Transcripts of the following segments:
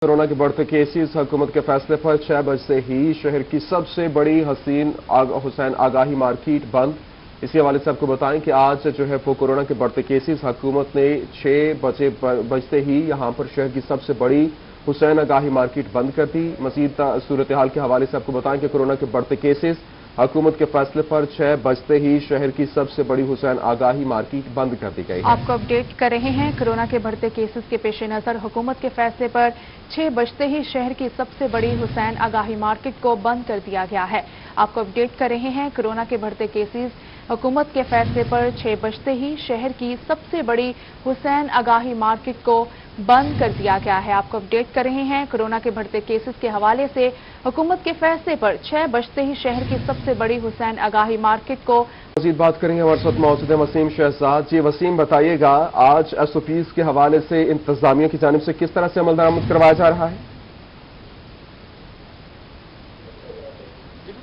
Corona के बढ़ते cases, हुकूमत के फैसले पर 6 बजे से ही शहर की सबसे बड़ी हुसैन आगाही मार्केट बंद। इसी हवाले से आपको बताएं कि आज जो है वो कोरोना के बढ़ते केसेस हुकूमत ने 6 बजते ही यहां पर शहर की सबसे बड़ी हुसैन आगाही मार्केट बंद कर दी। मजीद सूरत हाल के हवाले से आपको बताएं कि कोरोना के बढ़ते केसेस, हुकूमत के फैसले पर 6 बजते ही शहर की सबसे बड़ी हुसैन आगाही मार्केट बंद कर दी गई है। आपको अपडेट कर रहे हैं। कोरोना के बढ़ते केसेस के पेश नजर हुकूमत के फैसले पर 6 बजते ही शहर की सबसे बड़ी हुसैन आगाही मार्केट को बंद कर दिया गया है। आपको अपडेट कर रहे हैं। कोरोना के बढ़ते केसेस, हुकूमत के फैसले पर 6 बजते ही शहर की सबसे बड़ी हुसैन आगाही मार्केट को बंद कर दिया गया है। आपको अपडेट कर रहे हैं। कोरोना के बढ़ते केसेस के हवाले से हुकूमत के फैसले पर 6 बजते ही शहर की सबसे बड़ी हुसैन आगाही मार्केट को मजीद बात करेंगे हमारे साथ मौजूद है वसीम शहजाद जी। वसीम, बताइएगा आज SOPs के हवाले से इंतजामिया की जानिब से किस तरह से अमल दरामद करवाया जा रहा है?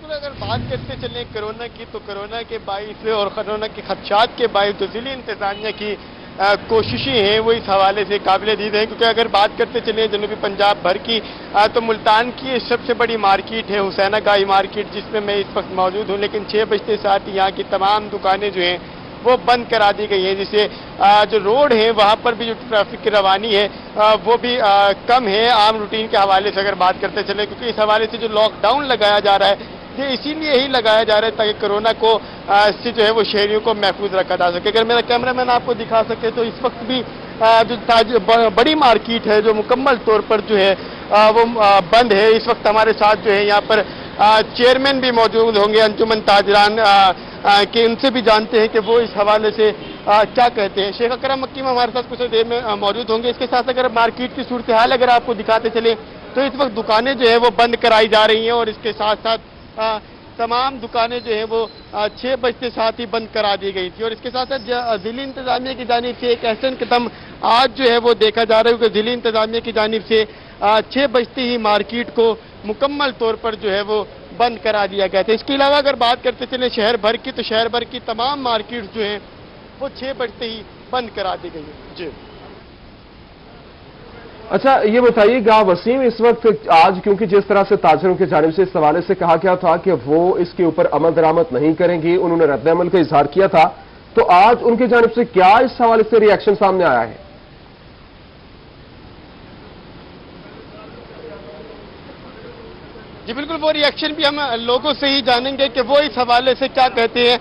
अगर बात करते चलें कोरोना की, तो कोरोना के बाइस और कोरोना के खदशात के बाइस जो ज़िली इंतजामिया की कोशिशें हैं वो इस हवाले से काबिल दीद हैं। क्योंकि अगर बात करते चलें जनूबी पंजाब भर की, तो मुल्तान की सबसे बड़ी मार्केट है हुसैन आगाही मार्केट, जिसमें मैं इस वक्त मौजूद हूँ। लेकिन 6 बजते साथ यहाँ की तमाम दुकानें जो हैं वो बंद करा दी गई हैं। जिससे जो रोड है वहाँ पर भी जो ट्रैफिक की रवानी है वो भी कम है आम रूटीन के हवाले से अगर बात करते चले। क्योंकि इस हवाले से जो लॉकडाउन लगाया जा रहा है ये इसीलिए ही लगाया जा रहा है ताकि कोरोना को से जो है वो शहरियों को महफूज रखा जा सके। अगर मेरा कैमरामैन आपको दिखा सके तो इस वक्त भी जो बड़ी मार्केट है जो मुकम्मल तौर पर जो है वो बंद है। इस वक्त हमारे साथ जो है यहाँ पर चेयरमैन भी मौजूद होंगे अंजुमन ताजरान के, उनसे भी जानते हैं कि वो इस हवाले से क्या कहते हैं। शेख अकरम मक्की में हमारे साथ कुछ देर में मौजूद होंगे। इसके साथ अगर मार्केट की सूरत हाल अगर आपको दिखाते चले तो इस वक्त दुकानें जो है वो बंद कराई जा रही हैं और इसके साथ साथ तमाम दुकानें जो है वो 6 बजते साथ ही बंद करा दी गई थी। और इसके साथ साथ ज़िली इंतजामिया की जानिब से एक अहसन कदम आज जो है वो देखा जा रहा है कि ज़िली इंतजामिया की जानिब से 6 बजते ही मार्केट को मुकम्मल तौर पर जो है वो बंद करा दिया गया था। इसके अलावा अगर बात करते चले शहर भर की, तो शहर भर की तमाम मार्केट जो है वो 6 बजते ही बंद करा दी गई है। जी अच्छा, ये बताइएगा वसीम, इस वक्त आज क्योंकि जिस तरह से ताजरों की जानिब से इस हवाले से कहा गया था कि वो इसके ऊपर अमल दरामद नहीं करेंगी, उन्होंने रद्द-ए-अमल का इजहार किया था, तो आज उनकी जानिब से क्या इस हवाले से रिएक्शन सामने आया है? जी बिल्कुल, वो रिएक्शन भी हम लोगों से ही जानेंगे कि वो इस हवाले से क्या कहते हैं।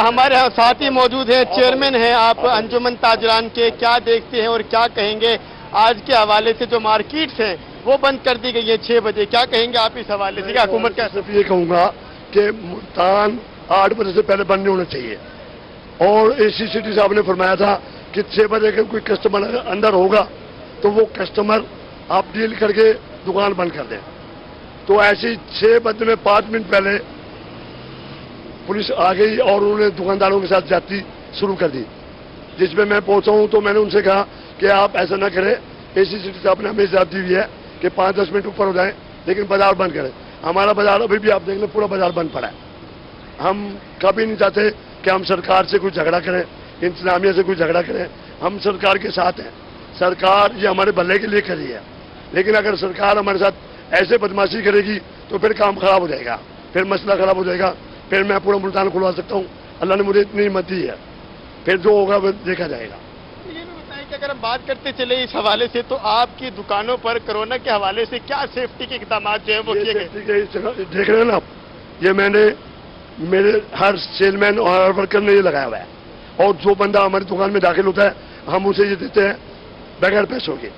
हमारे साथ ही मौजूद है चेयरमैन हैं आप अंजुमन ताजरान के, क्या देखते हैं और क्या कहेंगे आज के हवाले से जो मार्केट्स हैं वो बंद कर दी गई है 6 बजे, क्या कहेंगे आप इस हवाले से? हुकूमत का सिर्फ ये कहूंगा कि मुल्तान 8 बजे से पहले बंद नहीं होना चाहिए। और AC सिटी साहब ने फरमाया था कि 6 बजे का कोई कस्टमर अंदर होगा तो वो कस्टमर आप डील करके दुकान बंद कर दें। तो ऐसी 6 बजे में 5 मिनट पहले पुलिस आ गई और उन्होंने दुकानदारों के साथ ज्यादती शुरू कर दी। जिसमें मैं पहुंचा हूं तो मैंने उनसे कहा कि आप ऐसा ना करें, AC सिटी साहब ने हमें इजाजत दी हुई है कि 5-10 मिनट ऊपर हो जाए लेकिन बाजार बंद करें। हमारा बाजार अभी भी आप देख लें पूरा बाजार बंद पड़ा है। हम कभी नहीं चाहते कि हम सरकार से कोई झगड़ा करें, इंतजामिया से कोई झगड़ा करें। हम सरकार के साथ हैं, सरकार ये हमारे भले के लिए करी है। लेकिन अगर सरकार हमारे साथ ऐसे बदमाशी करेगी तो फिर काम खराब हो जाएगा, फिर मसला खराब हो जाएगा, फिर मैं पूरा मुल्तान खुलवा सकता हूँ। अल्लाह ने मुझे इतनी हिम्मत दी है, फिर जो होगा वो देखा जाएगा। ये भी बताएं कि अगर हम बात करते चले इस हवाले से, तो आपकी दुकानों पर कोरोना के हवाले से क्या सेफ्टी के इकदाम जो है वो किए गए? देख रहे हैं ना आप, ये मैंने मेरे हर सेलमैन और हर वर्कर ने ये लगाया हुआ है। और जो बंदा हमारी दुकान में दाखिल होता है हम उसे ये देते हैं बगैर पैसों के।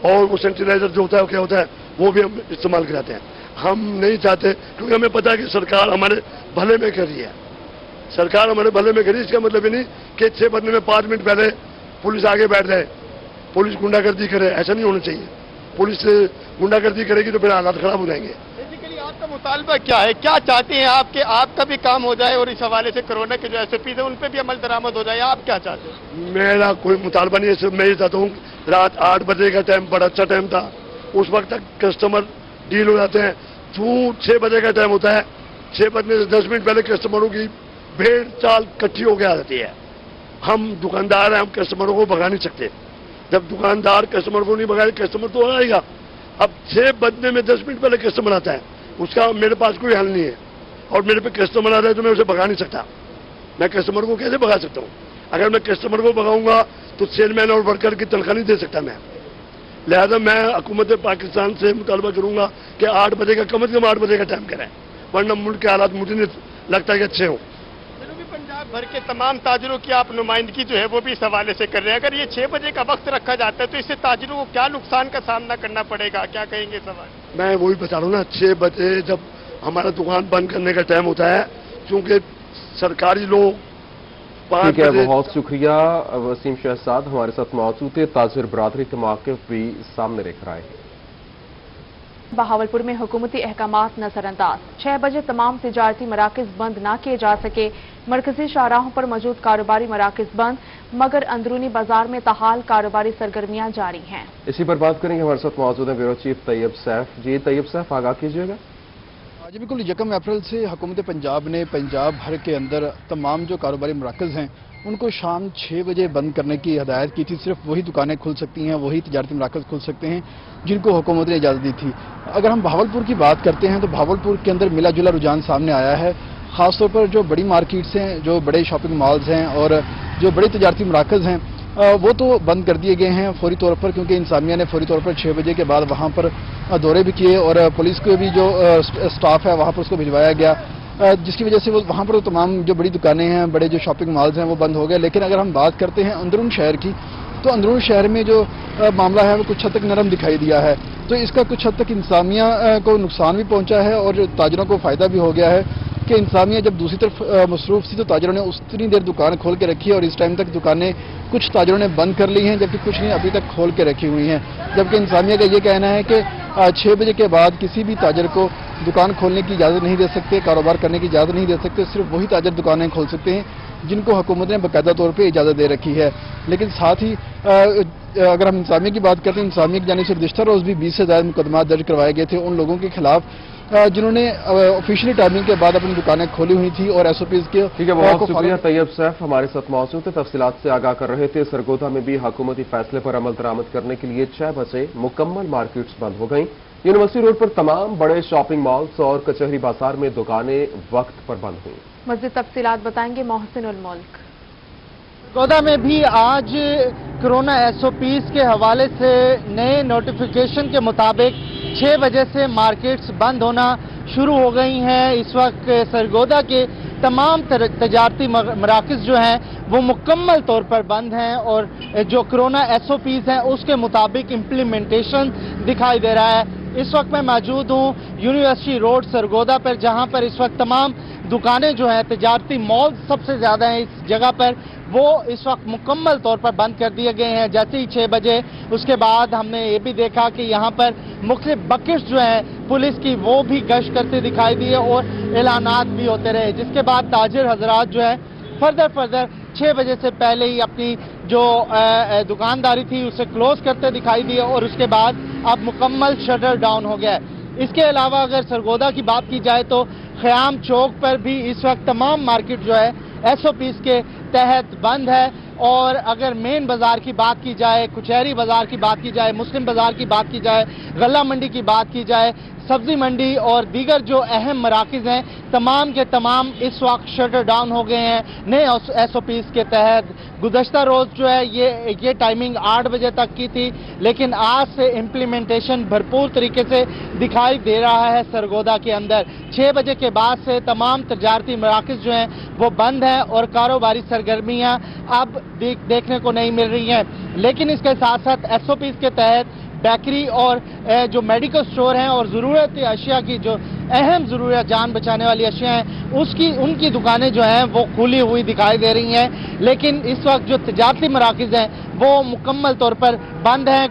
और वो सैनिटाइजर जो होता है क्या होता है वो भी हम इस्तेमाल कराते हैं। हम नहीं चाहते, क्योंकि हमें पता है कि सरकार हमारे भले में कर रही है। सरकार हमारे भले में करी, इसका मतलब ये नहीं कि 6 बजने में 5 मिनट पहले पुलिस आगे बैठ जाए, पुलिस गुंडागर्दी करे, ऐसा नहीं होना चाहिए। पुलिस गुंडागर्दी करेगी तो फिर हालात खराब हो जाएंगे। बेसिकली आपका मुतालबा क्या है, क्या चाहते हैं आप कि आपका भी काम हो जाए और इस हवाले से कोरोना के जो SOPs है उन पर भी अमल दरामद हो जाए? आप क्या चाहते हैं? मेरा कोई मुतालबा नहीं है, सिर्फ मैं ये चाहता हूँ रात 8 बजे का टाइम बड़ा अच्छा टाइम था, उस वक्त तक कस्टमर डील हो जाते हैं। जो 6 बजे का टाइम होता है, 6 बजने से 10 मिनट पहले कस्टमरों की भेड़ चाल इकट्ठी होकर आ जाती है। हम दुकानदार हैं, हम कस्टमरों को भगा नहीं सकते। जब दुकानदार कस्टमर को नहीं भगाए, कस्टमर तो आएगा। اب 6 बजने में 10 मिनट पहले कस्टमर आता है, उसका मेरे पास कोई हल नहीं है, और मेरे पे कस्टमर आ रहा है तो मैं उसे भगा नहीं सकता। मैं कस्टमर को कैसे भगा सकता हूँ? अगर मैं कस्टमर को भगाऊंगा तो सेलमैन और वर्कर की तनख्वाह नहीं दे सकता मैं। लिहाजा मैं हुकूमत पाकिस्तान से मुतालबा करूंगा कि 8 बजे का कम से कम 8 बजे का टाइम कराएं, वरना मुल्क के हालात मुझे नहीं लगता कि अच्छे हों। जनूबी पंजाब भर के तमाम ताजरों की आप नुमाइंदगी जो है वो भी इस हवाले से कर रहे हैं। अगर ये 6 बजे का वक्त रखा जाता है तो इससे ताजरों को क्या नुकसान का सामना करना पड़ेगा, क्या कहेंगे सवाल? मैं वही बता रहा हूँ ना, 6 बजे जब हमारा दुकान बंद करने का टाइम होता है, क्योंकि सरकारी लोग 5 ठीक है, बजे। बहुत शुक्रिया वसीम शहजाद हमारे साथ मौजूद थे। ताजिर बरादरी के मौक़िफ़ भी सामने लेकर आए हैं। बहावलपुर में हुकूमती अहकामात नजरअंदाज, 6 बजे तमाम तिजारती मराकज बंद ना किए जा सके। मरकजी शाहराहों पर मौजूद कारोबारी मराकज बंद, मगर अंदरूनी बाजार में ताहाल कारोबारी सरगर्मियां जारी हैं। इसी पर बात करेंगे, हमारे साथ मौजूद है ब्यूरो चीफ तैयब सैफ। जी तैयब सैफ, आगाह कीजिएगा। जी बिल्कुल, 1 अप्रैल से हुकूमत पंजाब ने पंजाब भर के अंदर तमाम जो कारोबारी मराकज़ हैं उनको शाम 6 बजे बंद करने की हदायत की थी। सिर्फ वही दुकानें खुल सकती हैं, वही तिजारती मराकज़ खुल सकते हैं जिनको हुकूमत ने इजाज़त दी थी। अगर हम बहावलपुर की बात करते हैं तो बहावलपुर के अंदर मिला जुला रुझान सामने आया है। ख़ासतौर पर जो बड़ी मार्केट्स हैं, जो बड़े शॉपिंग मॉल्स हैं और जो बड़े तिजारती मराकज़ हैं वो तो बंद कर दिए गए हैं फौरी तौर पर, क्योंकि इंतज़ामिया ने फौरी तौर पर 6 बजे के बाद वहाँ पर दौरे भी किए और पुलिस के भी जो स्टाफ है वहाँ पर उसको भिजवाया गया, जिसकी वजह से वो वहाँ पर तमाम जो बड़ी दुकानें हैं, बड़े जो शॉपिंग मॉल्स हैं वो बंद हो गए। लेकिन अगर हम बात करते हैं अंदरून शहर की, तो अंदरून शहर में जो मामला है वो कुछ हद तक नरम दिखाई दिया है। तो इसका कुछ हद तक इंतज़ामिया को नुकसान भी पहुँचा है और ताजरों को फ़ायदा भी हो गया है कि इंतज़ामिया जब दूसरी तरफ मसरूफ़ थी तो ताजरों ने उतनी देर दुकान खोल के रखी है और इस टाइम तक दुकानें कुछ ताजरों ने बंद कर ली हैं, जबकि कुछ ने अभी तक खोल के रखी हुई हैं। जबकि इंतज़ामिया का ये कहना है कि 6 बजे के बाद किसी भी ताजर को दुकान खोलने की इजाज़त नहीं दे सकते, कारोबार करने की इजाज़त नहीं दे सकते। सिर्फ वही ताजर दुकानें खोल सकते हैं जिनको हुकूमत ने बाकायदा तौर पर इजाज़त दे रखी है। लेकिन साथ ही अगर हम इंतज़ामिया की बात करते हैं, इंतज़ामिया की जानिब से गुज़िश्ता रोज़ भी 20 से ज़्यादा मुकदमा दर्ज करवाए गए थे उन लोगों के खिलाफ जिन्होंने ऑफिशियली टाइमिंग के बाद अपनी दुकानें खोली हुई थी और SOPs के। ठीक है, बहुत शुक्रिया तैयब सैफ हमारे साथ मौजूद थे, तफसीलात से आगाह कर रहे थे। सरगोधा में भी हुकूमती फैसले पर अमल दरामद करने के लिए 6 बजे मुकम्मल मार्केट्स बंद हो गईं। यूनिवर्सिटी रोड पर तमाम बड़े शॉपिंग मॉल्स और कचहरी बाजार में दुकानें वक्त पर बंद हुई। मज़ीद तफसीलात बताएंगे मोहसिन उल मुल्क। सरगोधा में भी आज कोरोना SOPs के हवाले से नए नोटिफिकेशन के मुताबिक 6 बजे से मार्केट्स बंद होना शुरू हो गई हैं। इस वक्त सरगोधा के तमाम तजारती मराकज़ जो हैं वो मुकम्मल तौर पर बंद हैं और जो कोरोना SOPs हैं उसके मुताबिक इम्प्लीमेंटेशन दिखाई दे रहा है। इस वक्त मैं मौजूद हूँ यूनिवर्सिटी रोड सरगोधा पर, जहाँ पर इस वक्त तमाम दुकानें जो हैं, तजारती मॉल सबसे ज़्यादा हैं इस जगह पर, वो इस वक्त मुकम्मल तौर पर बंद कर दिए गए हैं। जैसे ही 6 बजे उसके बाद हमने ये भी देखा कि यहाँ पर मुख्तलिफ बकेट्स जो हैं पुलिस की वो भी गश्त करते दिखाई दिए और ऐलानात भी होते रहे, जिसके बाद ताजिर हजरात जो है फर्दर 6 बजे से पहले ही अपनी जो दुकानदारी थी उसे क्लोज करते दिखाई दिए और उसके बाद अब मुकम्मल शटर डाउन हो गया है। इसके अलावा अगर सरगोधा की बात की जाए तो ख़याम चौक पर भी इस वक्त तमाम मार्केट जो है SOPs के तहत बंद है। और अगर मेन बाजार की बात की जाए, कुचहरी बाजार की बात की जाए, मुस्लिम बाजार की बात की जाए, गल्ला मंडी की बात की जाए, सब्जी मंडी और दीगर जो अहम मराकज़ हैं तमाम के तमाम इस वक्त शटर डाउन हो गए हैं नए SOPs के तहत। गुज़श्ता रोज़ जो है ये टाइमिंग 8 बजे तक की थी, लेकिन आज से इम्प्लीमेंटेशन भरपूर तरीके से दिखाई दे रहा है सरगोधा के अंदर। 6 बजे के बाद से तमाम तजारती मराकज़ जो हैं वो बंद हैं और कारोबारी सरगर्मियाँ अब देखने को नहीं मिल रही हैं। लेकिन इसके साथ साथ SOPs के तहत बेकरी और जो मेडिकल स्टोर हैं और ज़रूरत अशिया की जो अहम ज़रूरत जान बचाने वाली अशिया हैं उनकी दुकानें जो हैं वो खुली हुई दिखाई दे रही हैं। लेकिन इस वक्त जो तजारती मराकज़ हैं वो मुकम्मल तौर पर बंद हैं,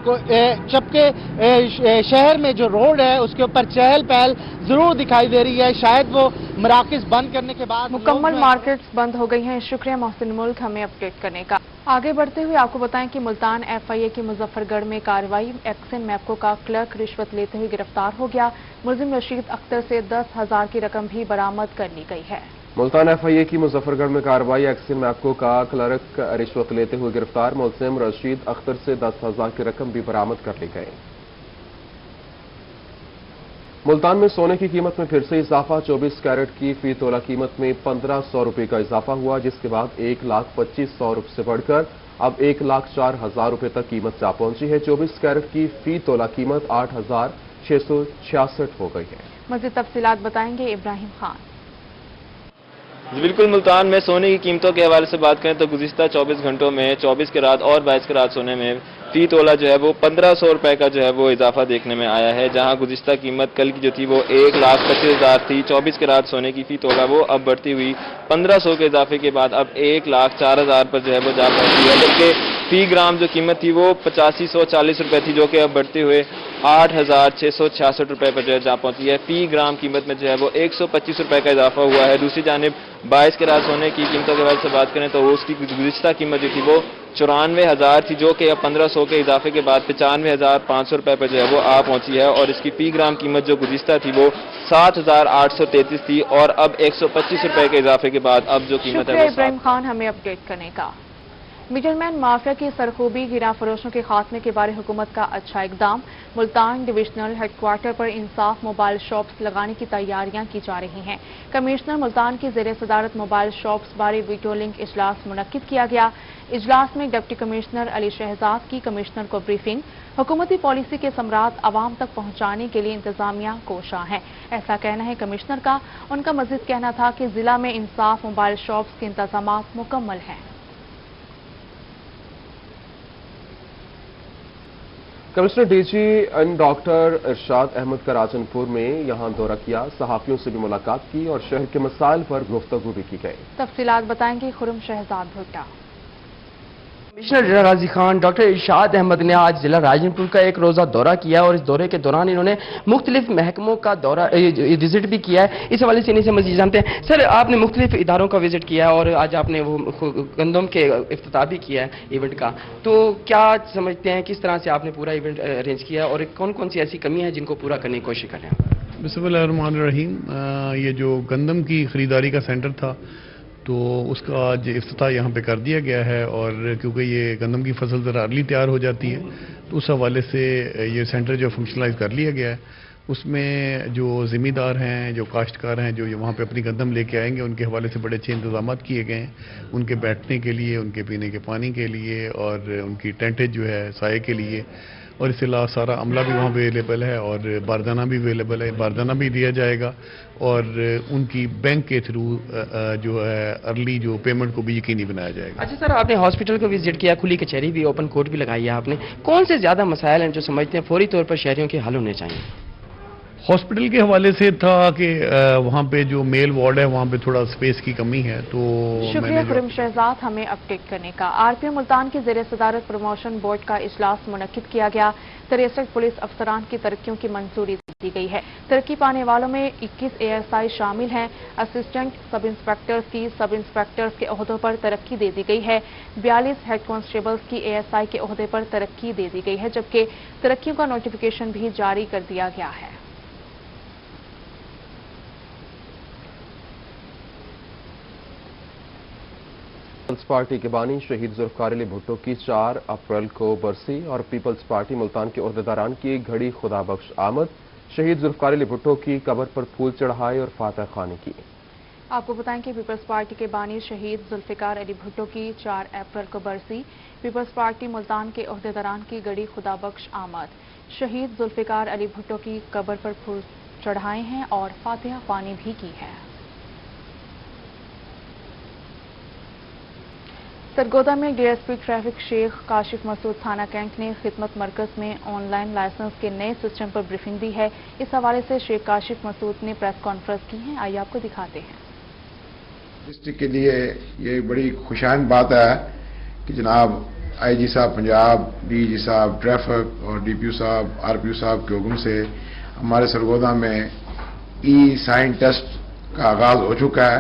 जबकि शहर में जो रोड है उसके ऊपर चहल पहल ज़रूर दिखाई दे रही है। शायद वो मराकज़ बंद करने के बाद मुकम्मल मार्केट्स बंद हो गई हैं। शुक्रिया मोहसिन मुल्क हमें अपडेट करने का। आगे बढ़ते हुए आपको बताएं कि मुल्तान FIA की मुजफ्फरगढ़ में कार्रवाई, एक्सिन मैप्को का क्लर्क रिश्वत लेते हुए गिरफ्तार हो गया। मुलजिम रशीद अख्तर से 10,000 की रकम भी बरामद कर ली गई है। मुल्तान FIA की मुजफ्फरगढ़ में कार्रवाई, एक्सिन मैप्को का क्लर्क रिश्वत लेते हुए गिरफ्तार। मुलजिम रशीद अख्तर से 10,000 की रकम भी बरामद कर ली गई। ملتان میں سونے کی قیمت میں پھر سے اضافہ، 24 کیرٹ کی فی تولہ قیمت میں 1500 روپے کا اضافہ ہوا، جس کے بعد 1,25,100 روپے سے بڑھ کر اب 1,04,000 روپے تک قیمت جا پہنچی ہے۔ 24 کیرٹ کی فی تولہ قیمت 8,666 ہو گئی ہے۔ مزید تفصیلات بتائیں گے ابراہیم خان۔ بالکل، ملتان میں سونے کی قیمتوں کے حوالے سے بات کریں تو گزشتہ 24 گھنٹوں میں 24 کیرات اور 22 کیرات سونے میں فی تولہ جو ہے وہ 1500 روپے کا جو ہے وہ اضافہ دیکھنے میں آیا ہے، جہاں گزشتہ قیمت کل کی جو تھی وہ 1,25,000 تھی۔ 24 کیرات سونے کی فی تولہ وہ اب بڑھتی ہوئی 1500 کے اضافے کے بعد اب 1,04,000 پر جو ہے وہ جا پہنچی ہے، جبکہ فی گرام جو قیمت تھی وہ 8540 روپے تھی، جو کہ اب بڑھتے ہوئے 8,666 روپے پر جو ہے جا پہنچی ہے۔ فی گرام قیمت میں جو ہے وہ 125 روپے کا اضافہ ہوا ہے۔ دوسری جانب 22 کیرات سونے کی قیمتوں کے حوالے سے بات کریں تو اس کی گزشتہ قیمت جو تھی وہ 94,000 تھی، جو کہ اب 1500 کے اضافے کے بعد 95,500 روپے پر جو ہے وہ آ پہنچی ہے، اور اس کی فی گرام قیمت جو گزشتہ تھی وہ 7,833 تھی، اور اب 125 روپے کے اضافے کے بعد اب جو قیمت ہے شکریہ وہ ابراہیم خان ہمیں اپڈیٹ کرنے کا۔ میڈل مین مافیا کی سرخوبی گراں فروشوں کے خاتمے کے بارے حکومت کا اچھا اقدام، ملتان ڈویژنل ہیڈ کوارٹر پر انصاف موبائل شاپس لگانے کی تیاریاں کی جا رہی ہیں۔ کمشنر ملتان کی زیر صدارت موبائل شاپس بارے ویڈیو لنک اجلاس منعقد کیا گیا۔ اجلاس میں ڈپٹی کمشنر علی شہزاد کی کمشنر کو بریفنگ، حکومتی پالیسی کے ثمرات عوام تک پہنچانے کے لیے انتظامیہ کوشاں ہے، ایسا کہنا ہے کمشنر کا۔ ان کا مزید کہنا تھا کہ ضلع میں انصاف موبائل شاپس کے انتظامات مکمل ہیں۔ Commissioner D G N doctor Irshad Ahmed کا راجن پور میں یہاں دورہ کیا، صحافیوں سے بھی ملاقات کی اور شہر کے مسائل پر گفتگو بھی کی گئی۔ تفصیلات بتائیں گے خرم شہزاد بھٹا۔ کمشنر ڈیرہ غازی خان ڈاکٹر ارشاد احمد نے آج ضلع راجن پور کا ایک روزہ دورہ کیا، اور اس دورے کے دوران انہوں نے مختلف محکموں کا دورہ وزٹ بھی کیا ہے۔ اس حوالے سے انہیں سے مزید جانتے ہیں۔ سر، آپ نے مختلف اداروں کا وزٹ کیا ہے اور آج آپ نے وہ گندم کے افتتاح بھی کیا ہے ایونٹ کا، تو کیا سمجھتے ہیں کس طرح سے آپ نے پورا ایونٹ ارینج کیا ہے اور کون کون سی ایسی کمیاں ہیں جن کو پورا کرنے کی کوشش کر رہے ہیں؟ بسم اللہ الرحمن الرحیم۔ یہ جو گندم کی خریداری کا سینٹر تھا تو اس کا آج افتتاح یہاں پہ کر دیا گیا ہے، اور کیونکہ یہ گندم کی فصل ذرا ارلی تیار ہو جاتی ہے تو اس حوالے سے یہ سینٹر جو فنکشنلائز کر لیا گیا ہے، اس میں جو ذمہ دار ہیں، جو کاشتکار ہیں، جو وہاں پہ اپنی گندم لے کے آئیں گے، ان کے حوالے سے بڑے اچھے انتظامات کیے گئے ہیں، ان کے بیٹھنے کے لیے، ان کے پینے کے پانی کے لیے، اور ان کی ٹینٹیں جو ہے سائے کے لیے، اور اس کے علاوہ سارا عملہ بھی وہاں پہ اویلیبل ہے، اور باردانہ بھی اویلیبل ہے، باردانہ بھی دیا جائے گا، اور ان کی بینک کے تھرو جو ہے ارلی جو پیمنٹ کو بھی یقینی بنایا جائے گا۔ اچھا سر، آپ نے ہاسپٹل کو وزٹ کیا، کھلی کچہری بھی، اوپن کورٹ بھی لگائی ہے آپ نے، کون سے زیادہ مسائل ہیں جو سمجھتے ہیں فوری طور پر شہریوں کے حل ہونے چاہیے؟ ہاسپٹل کے حوالے سے تھا کہ وہاں پہ جو میل وارڈ ہے وہاں پہ تھوڑا سپیس کی کمی ہے، تو شکریہ خرم شہزاد ہمیں اپڈیٹ کرنے کا۔ آر پی ایم ملتان کی زیر صدارت پروموشن بورڈ کا اجلاس منعقد کیا گیا۔ 63 پولیس افسران کی ترقیوں کی منظوری دی گئی ہے۔ ترقی پانے والوں میں 21 ASI شامل ہیں۔ اسسٹنٹ سب انسپیکٹرز کی سب انسپیکٹرز کے عہدوں پر ترقی دے دی گئی ہے۔ 42 ہیڈ کانسٹیبلز کی ASI کے عہدے پر ترقی دے دی گئی ہے، جبکہ ترقیوں کا نوٹیفیکیشن بھی جاری کر دیا گیا ہے۔ پیپلز پارٹی کے بانی شہید ذوالفقار علی بھٹو کی 4 اپریل کو برسی اور پیپلز پارٹی ملتان کے عہدیداران کی گھڑی خدا بخش آمد، شہید ذوالفقار علی بھٹو کی قبر پر پھول چڑھائے اور فاتح خوانی کی۔ آپ کو بتائیں کہ پیپلز پارٹی کے بانی شہید ذوالفقار علی بھٹو کی 4 اپریل کو برسی، پیپلز پارٹی ملتان کے عہدیداران کی گھڑی خدا بخش آمد، شہید ذوالفقار علی بھٹو کی قبر پر پھول چڑھائے ہیں اور فاتح خوانی بھی کی ہے۔ سرگودا میں ڈی ایس پی ٹریفک شیخ کاشف مسعود تھانہ کینٹ نے خدمت مرکز میں آن لائن لائسنس کے نئے سسٹم پر بریفنگ دی ہے۔ اس حوالے سے شیخ کاشف مسعود نے پریس کانفرنس کی ہے، آئیے آپ کو دکھاتے ہیں۔ ڈسٹرکٹ کے لیے یہ بڑی خوشائن بات ہے کہ جناب آئی جی صاحب پنجاب، ڈی جی صاحب ٹریفک اور ڈی پی او صاحب، آر پی او صاحب کے حکم سے ہمارے سرگودا میں ای سائن ٹیسٹ کا آغاز ہو چکا ہے،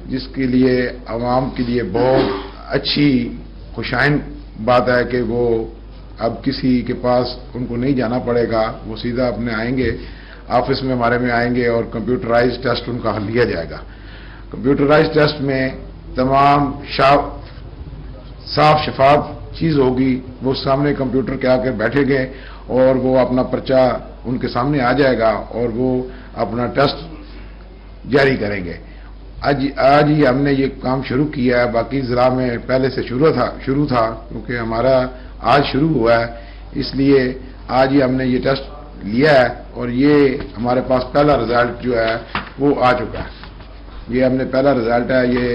جس کے لیے عوام کے لیے بہت اچھی خوشائن بات ہے کہ وہ اب کسی کے پاس ان کو نہیں جانا پڑے گا، وہ سیدھا اپنے آئیں گے، آفس میں ہمارے میں آئیں گے اور کمپیوٹرائز ٹیسٹ ان کا لیا جائے گا۔ کمپیوٹرائز ٹیسٹ میں تمام صاف شفاف چیز ہوگی، وہ سامنے کمپیوٹر کے آ کر بیٹھیں گے اور وہ اپنا پرچہ ان کے سامنے آ جائے گا اور وہ اپنا ٹیسٹ جاری کریں گے. آج ہی ہم نے یہ کام شروع کیا ہے. باقی ضلع میں پہلے سے شروع تھا کیونکہ ہمارا آج شروع ہوا ہے, اس لیے آج ہی ہم نے یہ ٹیسٹ لیا ہے اور یہ ہمارے پاس پہلا رزلٹ جو ہے وہ آ چکا ہے. یہ ہم نے پہلا رزلٹ ہے. یہ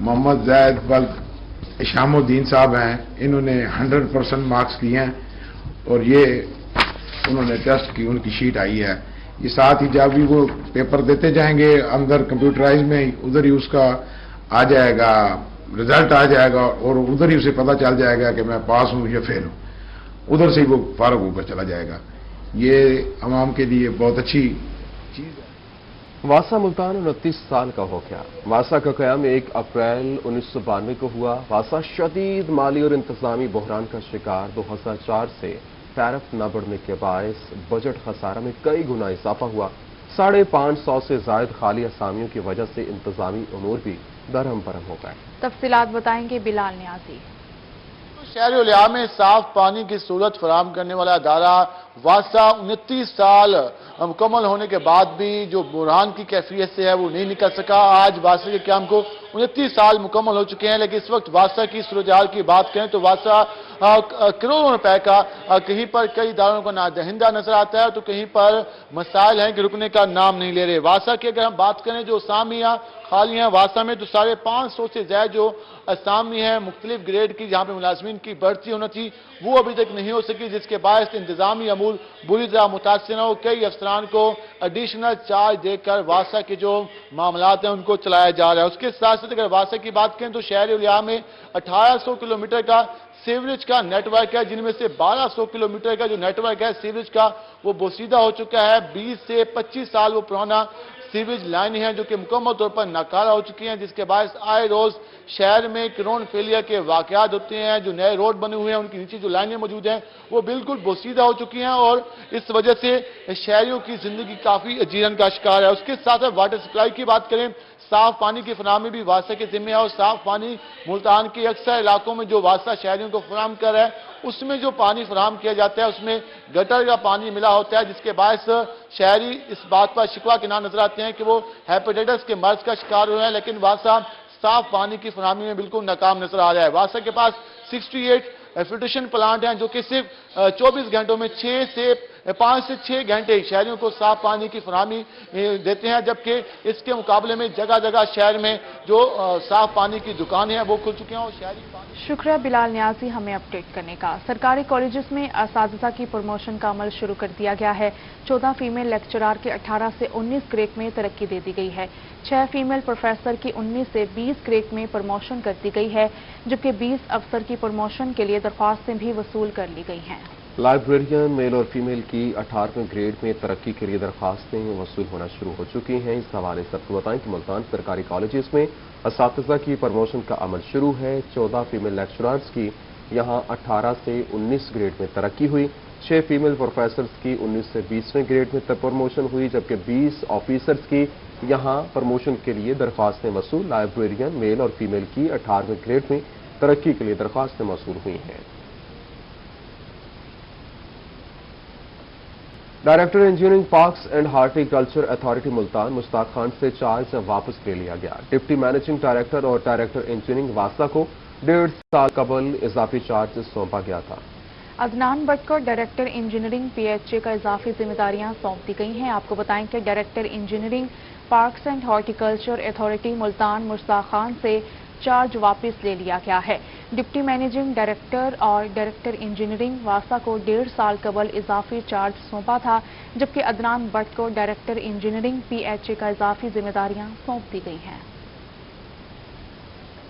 محمد زید بلک شام الدین صاحب ہیں, انہوں نے 100% مارکس لیے ہیں اور یہ انہوں نے ٹیسٹ کی ان کی شیٹ آئی ہے. یہ ساتھ ہی جب بھی وہ پیپر دیتے جائیں گے اندر کمپیوٹرائز میں ادھر ہی اس کا آ جائے گا, رزلٹ آ جائے گا اور ادھر ہی اسے پتہ چل جائے گا کہ میں پاس ہوں یا فیل ہوں. ادھر سے ہی وہ فارغ ہو کر چلا جائے گا. یہ عوام کے لیے بہت اچھی چیز ہے. واسا ملتان 29 سال کا ہو گیا. واسا کا قیام 1 اپریل 1992 کو ہوا. واسا شدید مالی اور انتظامی بحران کا شکار. 2004 سے ٹیرف نہ بڑھنے کے باعث بجٹ خسارہ میں کئی گنا اضافہ ہوا. 550 سے زائد خالی اسامیوں کی وجہ سے انتظامی امور بھی درہم برہم ہو گئے. تفصیلات بتائیں گے بلال نیازی. شہری الیاء میں صاف پانی کی سہولت فراہم کرنے والا ادارہ واسا 29 سال مکمل ہونے کے بعد بھی جو بحران کی کیفیت سے ہے وہ نہیں نکل سکا. آج واسا کے قیام کو 29 سال مکمل ہو چکے ہیں, لیکن اس وقت واسا کی صورتحال کی بات کریں تو واسا کروڑوں روپے کا کہیں پر کئی اداروں کا نادہندہ نظر آتا ہے تو کہیں پر مسائل ہیں کہ رکنے کا نام نہیں لے رہے. واسا کی اگر ہم بات کریں جو اسامیاں خالی ہیں واسا میں تو 550 سے زائد جو اسامی ہیں مختلف گریڈ کی جہاں پہ ملازمین کی بڑھتی ہونا تھی وہ ابھی تک نہیں ہو سکی, جس کے باعث انتظامی امور بری طرح متاثر ہو. کئی افسران کو ایڈیشنل چارج دے کر واسا کے جو معاملات ہیں ان کو چلایا جا رہا ہے. اس کے ساتھ ساتھ اگر واسا کی بات کریں تو شہری الیاء میں 1800 کلومیٹر کا سیوریج کا نیٹ ورک ہے, جن میں سے 1200 کلومیٹر کا جو نیٹ ورک ہے سیوریج کا وہ بوسیدہ ہو چکا ہے. 20 سے 25 سال وہ پرانا سیویج لائن ہیں جو کہ مکمل طور پر ناکارہ ہو چکی ہیں, جس کے باعث آئے روز شہر میں گراؤنڈ فیلئر کے واقعات ہوتے ہیں. جو نئے روڈ بنے ہوئے ہیں ان کے نیچے جو لائنیں موجود ہیں وہ بالکل بوسیدہ ہو چکی ہیں اور اس وجہ سے شہریوں کی زندگی کافی اجیرن کا شکار ہے. اس کے ساتھ واٹر سپلائی کی بات کریں صاف پانی کی فراہمی بھی واسا کے ذمہ ہے اور صاف پانی ملتان کے اکثر علاقوں میں جو واسا شہریوں کو فراہم کر رہا ہے اس میں جو پانی فراہم کیا جاتا ہے اس میں گٹر کا پانی ملا ہوتا ہے, جس کے باعث شہری اس بات پر شکوہ کے نام نظر آتے ہیں کہ وہ ہیپیٹائٹس کے مرض کا شکار ہوئے ہیں, لیکن واسا صاف پانی کی فراہمی میں بالکل ناکام نظر آ رہا ہے. واسا کے پاس 68 فلٹریشن پلانٹ ہیں جو کہ صرف 24 گھنٹوں میں 5 سے 6 گھنٹے شہریوں کو صاف پانی کی فراہمی دیتے ہیں, جبکہ اس کے مقابلے میں جگہ جگہ شہر میں جو صاف پانی کی دکانیں ہیں وہ کھل چکی ہیں اور شہری شکریہ بلال نیازی ہمیں اپڈیٹ کرنے کا. سرکاری کالجز میں اساتذہ کی پروموشن کا عمل شروع کر دیا گیا ہے. 14 فیمیل لیکچرار کے 18 سے 19 گریڈ میں ترقی دے دی گئی ہے. 6 فیمیل پروفیسر کی 19 سے 20 گریڈ میں پروموشن کر دی گئی ہے, جبکہ 20 افسر کی پروموشن کے لیے درخواستیں بھی وصول کر لی گئی ہیں. لائبریرین میل اور فیمیل کی 18ویں گریڈ میں ترقی کے لیے درخواستیں وصول ہونا شروع ہو چکی ہیں. اس حوالے سے آپ کو بتائیں کہ ملتان سرکاری کالجز میں اساتذہ کی پروموشن کا عمل شروع ہے. 14 فیمیل لیکچرارز کی یہاں 18 سے 19 گریڈ میں ترقی ہوئی. 6 فیمیل پروفیسرز کی 19 سے 20ویں گریڈ میں پروموشن ہوئی, جبکہ 20 آفیسرز کی یہاں پروموشن کے لیے درخواستیں وصول. لائبریرین میل اور فیمیل کی 18ویں گریڈ میں ترقی کے لیے درخواستیں موصول ہوئی ہیں. Director engineering parks and horticulture authority Multan Mushtaq Khan سے چارج واپس لے لیا گیا. ڈپٹی مینیجنگ ڈائریکٹر اور ڈائریکٹر انجینئرنگ واسا کو 1.5 سال قبل اضافی چارج سونپا گیا تھا. عدنان بٹ کو director engineering P H A کا اضافی ذمہ داریاں سونپ دی گئی ہیں. آپ کو بتائیں کہ director engineering parks and horticulture authority Multan Mushtaq Khan سے چارج واپس لے لیا گیا ہے. ڈپٹی مینیجنگ ڈائریکٹر اور ڈائریکٹر انجینئرنگ واسا کو 1.5 سال قبل اضافی چارج سونپا تھا, جبکہ عدنان بٹ کو director engineering P H A کا اضافی ذمہ داریاں سونپ دی گئی ہیں.